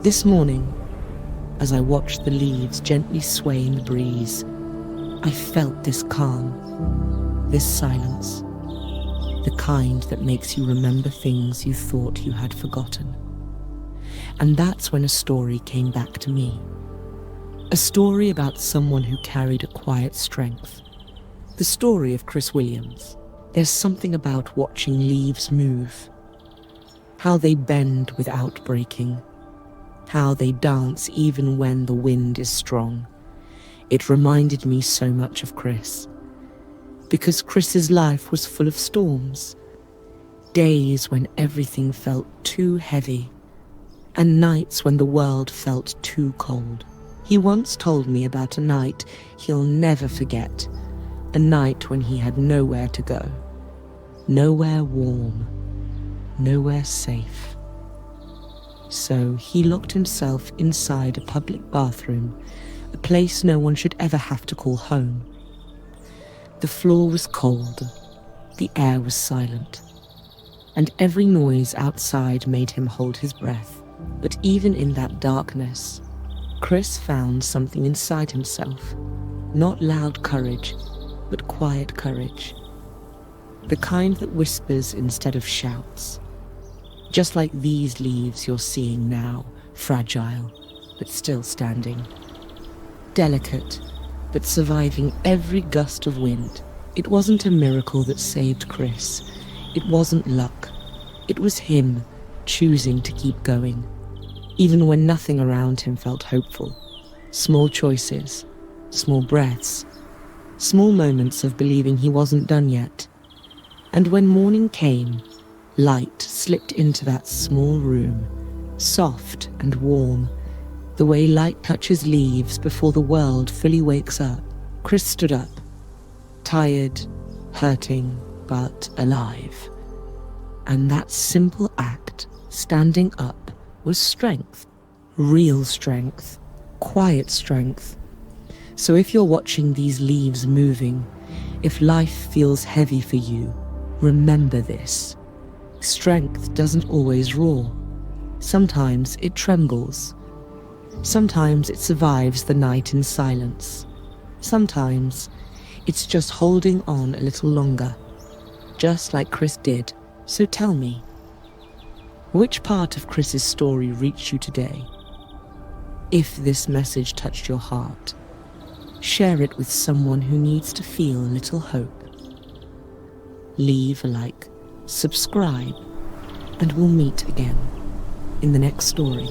This morning, as I watched the leaves gently sway in the breeze, I felt this calm, this silence, the kind that makes you remember things you thought you had forgotten. And that's when a story came back to me. A story about someone who carried a quiet strength. The story of Chris Williams. There's something about watching leaves move, how they bend without breaking, how they dance even when the wind is strong. It reminded me so much of Chris, because Chris's life was full of storms, days when everything felt too heavy, and nights when the world felt too cold. He once told me about a night he'll never forget, a night when he had nowhere to go, nowhere warm, nowhere safe. So he locked himself inside a public bathroom, a place no one should ever have to call home. The floor was cold, the air was silent, and every noise outside made him hold his breath. But even in that darkness, Chris found something inside himself. Not loud courage, but quiet courage. The kind that whispers instead of shouts. Just like these leaves you're seeing now, fragile, but still standing. Delicate, but surviving every gust of wind. It wasn't a miracle that saved Chris. It wasn't luck. It was him choosing to keep going, even when nothing around him felt hopeful. Small choices, small breaths, small moments of believing he wasn't done yet. And when morning came, light slipped into that small room, soft and warm, the way light touches leaves before the world fully wakes up. Chris stood up, tired, hurting, but alive. And that simple act, standing up, was strength. Real strength. Quiet strength. So if you're watching these leaves moving, if life feels heavy for you, remember this. Strength doesn't always roar. Sometimes it trembles. Sometimes it survives the night in silence. Sometimes it's just holding on a little longer, just like Chris did. So tell me, which part of Chris's story reached you today? If this message touched your heart, share it with someone who needs to feel a little hope. Leave a like, subscribe, and we'll meet again in the next story.